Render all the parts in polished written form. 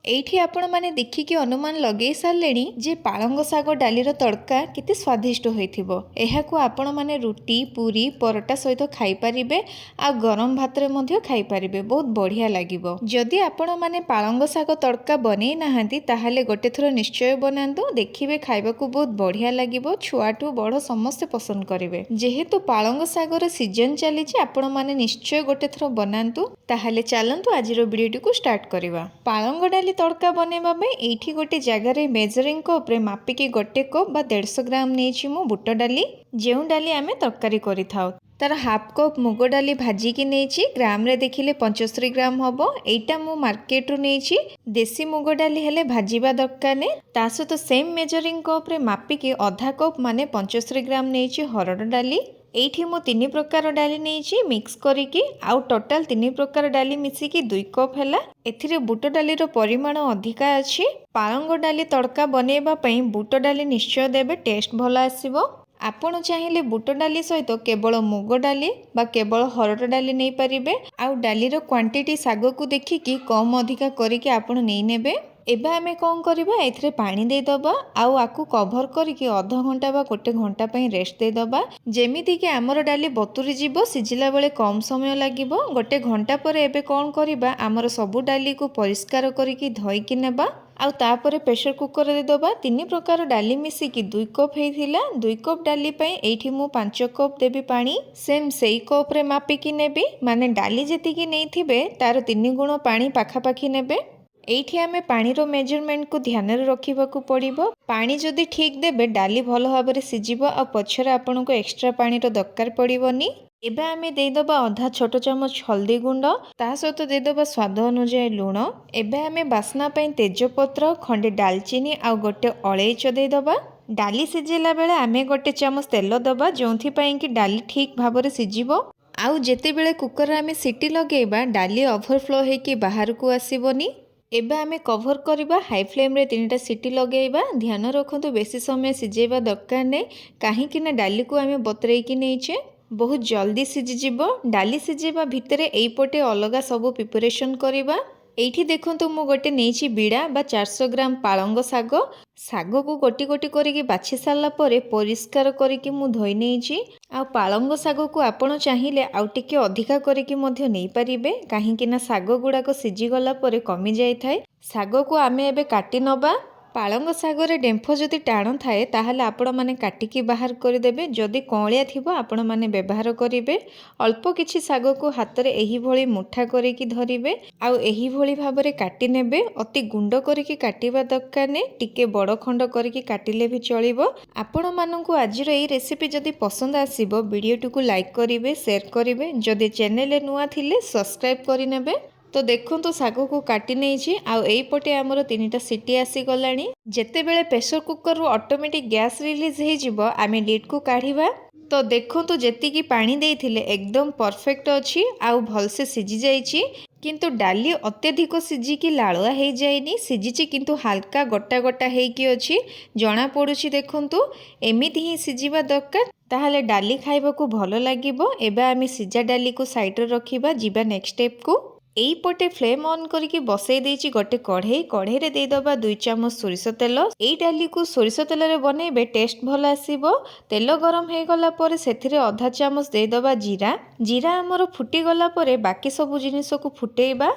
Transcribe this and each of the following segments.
एठी आपण माने देखिकी अनुमान लगे सारे जे पालंग शाग डालीर तड़का केते स्वादिष्ट होइथिबो। एहाकु आपण माने रुटी पूरी परोटा सहित खाई परिबे आ गरम भात रे मध्य खाई परिबे, बहुत बढ़िया लागिबो। जदि आपण माने पालंग शाग तड़का बनै नाहांती ताहाले गोटे थरो निश्चय बनांतु, देखिबे खाइबाकू बहुत बढ़िया लागिबो। छुआठू बड़ समस्ते पसंद करिवे। जेहेतु पालंग शागर सीजन चलीछि आपण माने निश्चय गोटे थरो बनांतु। ताहाले चलंतु आजिर वीडियोटी को स्टार्ट करिबा। पालंग डाली तड़का बनैबा एठी गोटे जगार मेजरिंग कप रे मापिकी गोटे कप बा 150 ग्राम नहीं मु बुट डाली, जो डाली आम तरकारी करिथाउ तार हाफ कप मुग डाली भाजिकी नहीं ग्राम रे देखिले 75 ग्राम हम। एटा मु मार्केट रु नहीं देसी मुग डाली हेले भाजिबा दरकार ने। ता सहित सेम मेजरिंग कप रे मापिकी आधा कप माने 75 ग्राम नहीं हरड़ डाली। एठी मु 3 प्रकार डाली नहीं मिक्स करिकी आउ टोटाल 3 प्रकार डाली मिसिकी 2 कप हैला। एथिरे बुट डाली रो परिमाण अधिका अछि। पालंग डाली तड़का बनेबा पई बुट डाली निश्चय देबे, टेस्ट भल आसीबो। आपण चाहिए बुट डाली सहित केवल मुग डाली बा केवल हरड़ डाली नहीं पारिबे। आउ डाली रो क्वांटिटी साग को देखिकी कम अधिका करिकी आपण नहीं नेबे। एबे आमे कौन करिबा, एथिरे पानी दे दबा आउ आकु कभर करिकी आधा घंटा बा गोटे घंटा पई रेस्ट दे दबा, जेमिति कि हमर डाली बतुरी जीवो, सिजिला बेले कम समय लागिबो। गोटे घंटा पर एबे कौन करिबा, हमर सबु डाली को परिष्कार करिकी धोइकी नेबा आउ तापरे प्रेशर कुकर दे दबा। 3 प्रकार डाली मिसिकी 2 कप हेथिला। 2 कप डाली पई एठी मु 5 कप देबी पानी, सेम सेई कप रे मापिकी नेबी, माने डाली जेतिकी नेइथिबे तार 3 गुण पानी पाखापाखी नेबे। एठी आमे पानी रो मेजरमेंट को ध्यान रे रखिबाकू पड़िबो। पानी जदि ठीक देबे डाली भल भाबरे सिजिबो आ पछरे आपनको एक्स्ट्रा पानी रो दरकार पड़िबोनी। एबे आमे दे दबा आधा छोट चमच हल्दी गुंड, ता सहित दे दबा स्वाद अनुसार लूण। एबे आमे बास्ना पई तेजपत्र, खंडे दालचीनी आ गोटे अलैच दे दबा। डाली सिजिला बेले आमे गोटे चमच तेल दबा, जोंथि पई कि डाली ठीक भाबरे सिजिबो। आउ जेते बेले कुकर रे आमे सीटी लगेबा डाली ओवरफ्लो हेकी बाहर को आसीबोनी। एबे आमे कभर करिबा, हाई फ्लेम रे 3टा सीटी लगेबा। ध्यान रखंतु बेसी समय सिजेबा दरकार नै, काहे कि ना डाली को आमे बतरेकी नैचे, बहुत जल्दी सिजी जिवो। डाली सिजेबा भितरे एई पटे अलगा सब प्रिपरेशन करिबा। एठी देखंतु मु गोटे नैची बिड़ा बा 400 ग्राम पालंग शाग। शाग को गोटी गोटी करिकी बाछि सारला परे परिष्कार करिकी मु धोई नैची। आ पालंग शाग को आपण चाहिए आउ टिके अधिका करिकी मध्य नै परिबे, काहे कि ना शाग गुडाको सिजी गला परे कमी जाय थाए। शाग को आमे एबे काटी नबा। पालंग शागरे डेम्फ जदि टाण थाए ताहले आपण माने काटिकी बाहर करदेबे, जदि कौलिया थिबो आपण माने व्यवहार करिवे। अल्प किछि शाग को हाथ रे एही भली मुठा करिकी धरिबे आउ एही भली भाबरे काटी नेबे। अति गुंड करिकी काटिबा दरकार ने, टिके बड़ खंड करिकी काटिले भी चलिबो। आपण माननकु आजिर एई रेसिपी जदि पसंद आसीबो वीडियोटी को लाइक करिवे, शेयर करिवे। जदि चैनल रे नुआ थिले सब्सक्राइब करि नेबे। तो देखो शाग को काटी नहीं आउ एई पटे आमर 3टा सीटी आसी गलानी। जेते बेले प्रेशर कुकर रु ऑटोमेटिक गैस रिलीज हे जिवो, आमे लिड को काढिबा। तो देखो जेतिकी पानी देइथिले एकदम परफेक्ट अछि आउ भलसे सिजी जाइछि। किंतु डाली अत्यधिक सिजिकी लालुआ हे जाइनी, सिजिछि किंतु हल्का गोटा गोटा हेकी अछि, जना पडुछि। देखंतु एमिति ही सिजिबा दरकार, ताहले डाली खाइबाकू भलो लागिबो। एबे आमे सिजा डाली को साइड रे रखिबा, जिबा नेक्स्ट स्टेप को। एई पटे फ्लेम ऑन करके बसई देछि गोटे कढ़ई। कढ़ई रे दे दबा 2 चमच सोरिष तेल। एई डाली को सोरिष तेल रे बनेबे, टेस्ट भल आसीबो। तेल गरम हे गला परे सेथिरे आधा चमच दे दबा जीरा। जीरा हमर फुटी गला परे बाकी सब जिनिस को फुटेइबा।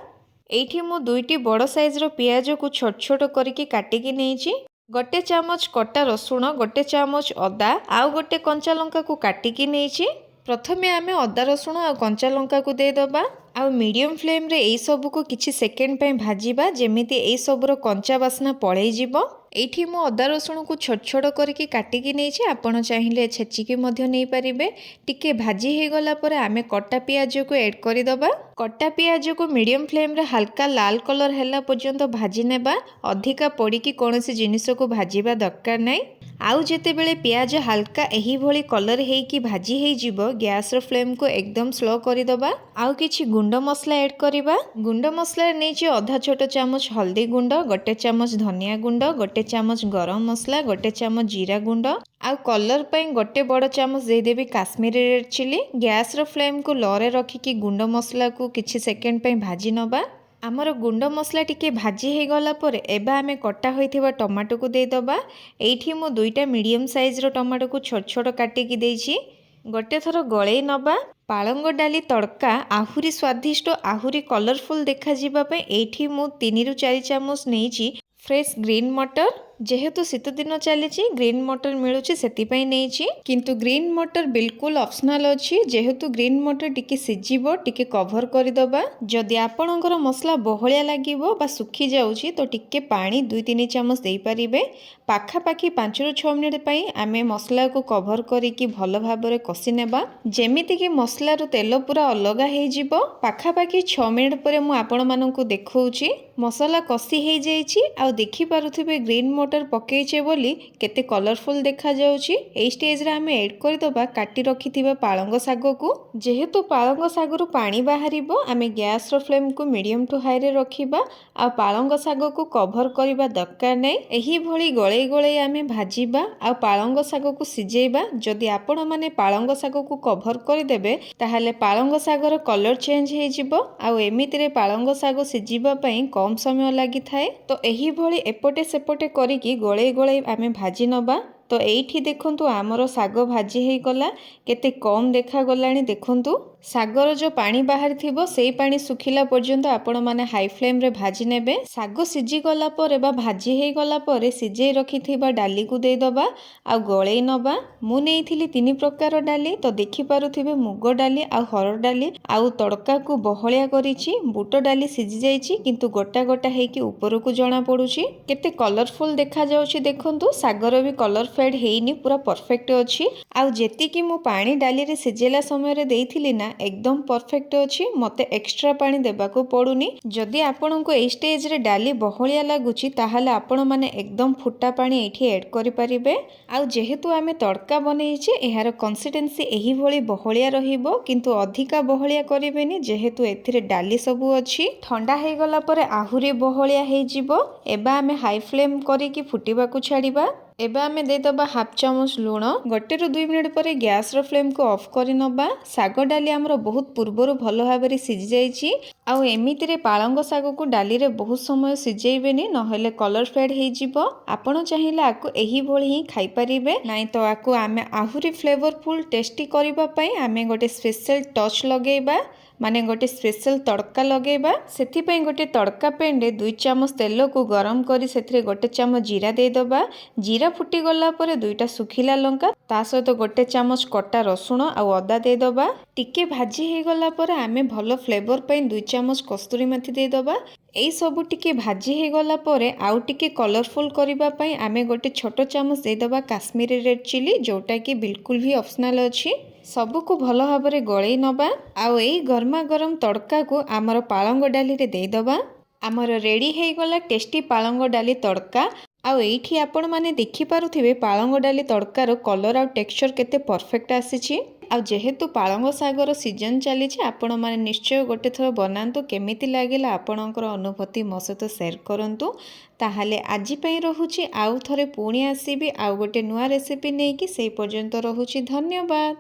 एठी मु 2टी बड़ साइज रो पियाज को छोट छोट करके काटिकी नेछि। गोटे चमच कटा रसुण, गोटे चमच अदा आउ गोटे कंचा लंका को काटिकी नेछि। प्रथमे आमे अदा रसुण आ कंचा लंका को दे दबा आउ मीडियम फ्लेम रे एई सब को किछि सेकेंड पे भाजिबा, जेमिति एई सबरो कंचा बास्ना पळेई जिवो। एठी मु अदा रसुण को छोट छोट करके काटिकी नेछि, आपण चाहिए छेचिकी मध्य नै परिबे। टिके भाजी हे गला परे आमे कटा पियाज को ऐड करि दबा। कटा पियाज को मीडियम फ्लेम रे हल्का लाल कलर हैला पर्यंत भाजी नेबा। अधिका पड़िकी कोनोसी जिनिस को भाजीबा दरकार नै। आउ जेते बेले पियाज हल्का एही भली कलर हेकी भाजी हे जिवो, गैस रो फ्लेम को एकदम स्लो करि दबा। आउ किछि गुंड मसला ऐड करिबा। गुंड मसला नेछि आधा छोट चमच हल्दी गुंड, गोटे चमच धनिया गुंड, गोटे चमच गरम मसला, गोटे चमच जीरा गुंड आउ कलर पई गोटे बड़ चमच दे देबी काश्मीरी रेड चिली। गैस रो फ्लेम को लो रे रखिकी गुंड मसला को किछि सेकेंड पई भाजी नबा। आमर गुंड मसला टिके भाजी हो गला पर एबा आमे कटा होइथिबा टमाटो को देदबा। एइठी मु दुईटा मीडियम साइज रो टमाटो को छोट छोट काटिकी देइछि। गोटे थर गळेई नबा। पालंग डाली तड़का आहुरी स्वादिष्ट आहुरी कलरफुल देखा जीवा पे एइठी मु 3 ରୁ 4 चामच नेइछि फ्रेश ग्रीन मटर। जेहेतु शीत दिन चली ग्रीन मटर मिलूँ से किंतु ग्रीन मटर बिल्कुल ऑप्शनल अच्छी। जेहेतु ग्रीन मटर टिके सिझिबो टिके कवर करदबा। जदि आपणकर मसला बहलिया लागिबो बा सुखी जाउछि तो टिके पानी 2-3 चामच दे पारिबे। पाखापाखि 5 ରୁ 6 मिनिट पई आमे मसला को कवर करिकी भल भाबरे कसी नेबा जेमिति कि मसला रो तेल पूरा अलग हे जिवो। पाखापाखि 6 मिनिट परे मु आपण माननकु देखौछि मसला कसी हे जाइछि। आ देखि पारुथिबे ग्रीन मटर पकेइछे बोली केते कलरफुल देखा जाउछि। एई स्टेज रे आमे ऐड करदबा काटी रखिथिबा पालंग साग को। जेहेतु पालंग साग रु पानी बाहरिबो आमे गैस रो फ्लेम को मीडियम टू हाई रे रखिबा। आ पालंग साग को कवर करिबा दरकार नै। एही भली गळे गळे आमे भाजिबा आ पालंग साग को सिजेइबा। जदि आपण माने पालंग साग को कवर करदेबे ताहाले पालंग साग रो कलर चेंज हे जिवो। आ एमिति रे पालंग साग सिजिबा पई कम समय लागि थाए। तो एही भली एपटे सेपटे करिकी गळे गळे आमे भाजी नबा। तो एइठी देखंतु आमर साग भाजी हे गला केते कम देखा गलानी। देखंतु सागर जो पानी बाहर थिबो सेई पानी सुखिला पर्यंत आपण माने हाई फ्लेम रे भाजी नेबे। साग सिझी गला परे बा भाजी हे गला परे सिझेई रखिथिबा डाली को दे दबा आ गळेई नबा। मु नेइथिली 3 प्रकार डाली। तो देखि पारुथिबे मुग डाली आ हरड़ डाली आ तड़का को बहलिया करिछि। बुट डाली सिझी जाइछि किंतु गोटा गोटा हेकी ऊपर को जणा पडुछि केते कलरफुल देखा जाउछि। देखंतु सागर भी कलर फेड हेइनी पूरा परफेक्ट अछि। आ जेति कि मु पानी डाली रे सिझेला समय रे देइथिली ना एकदम परफेक्ट अछि। मते एक्स्ट्रा पानी देबाको पडुनी। जदि आपनको ए स्टेज रे डाली बहलिया लागुछि ताहाले आपण माने एकदम फुटा पानी एठी ऐड करि परिबे। आ जेहेतु आमे तड़का बनेइछे एहार कंसिस्टेंसी एही भली बहलिया रहिबो किंतु अधिका बहलिया करिबेनी। जेहेतु एथिरे डाली सबु अछि ठंडा हे गला परे आहुरी बहलिया हे जिवो। एबा आमे हाई फ्लेम करिकी फुटिबाकू छाड़िबा। एबा आमे दे दबा हाफ चामच लूण। 1 ରୁ 2 मिनिट परे गैस रो फ्लेम को ऑफ करि नबा। साग डाली हमरो बहुत पूर्वरु भलो भाबरे सिझी जाइछि। आ एमिति रे पालंग साग को डाली रे बहुत समय सिझेइबेनी नहेले कलर फेड हे जिवो। आपण चाहिले आकु एही भली ही खाइ परिबे। नाइ तो आकु आमे आहुरी फ्लेवरफुल टेस्टी करिबा पई आमे गोटे स्पेशल टच लगेइबा माने गोटे स्पेशल तड़का लगेइबा। सेथि पई गोटे तड़का पेन रे 2 चामच तेल को गरम करी सेथिरे गोटे चामच जीरा दे दबा। जीरा फुटी गला परे 2टा सुखिला लंका ता सहित गोटे चामच कटा रसुण आ अदा दे दबा। टिके भाजी हे गला परे आमे भलो फ्लेवर पई 2 चामच कस्तूरी मेथी दे दबा। एई सबु टिके भाजी हे गला परे आउ टिके कलरफुल करिबा पई आमे गोटे छोटो चामच दे दबा काश्मीरी रेड चिली जोटा कि बिल्कुल भी ऑप्शनल अछि। सबु को भलो भाबरे गळेई नबा। आउ एई गरमा गरम तड़का को आमर पालंग डाली रे दे दबा। आमर रेडी हे गला टेस्टी पालंग डाली तड़का। आउ एइठी आपण माने देखि पारुथिबे पालंग डाली तड़कार कलर आ टेक्सचर केते परफेक्ट आसीछि। आ जेहेतु पालंग सागर सीजन चली आपण माने निश्चय गोटे थर बनांतु। केमिति लागिला आपणकर अनुभूति मो सहित शेयर करंतु। ताहाले आजि पई रहुछि आउ थरे पुणी आसीबी आउ गोटे नुआ रेसिपी नेकी। सेई पर्यंत रहुछि। धन्यवाद।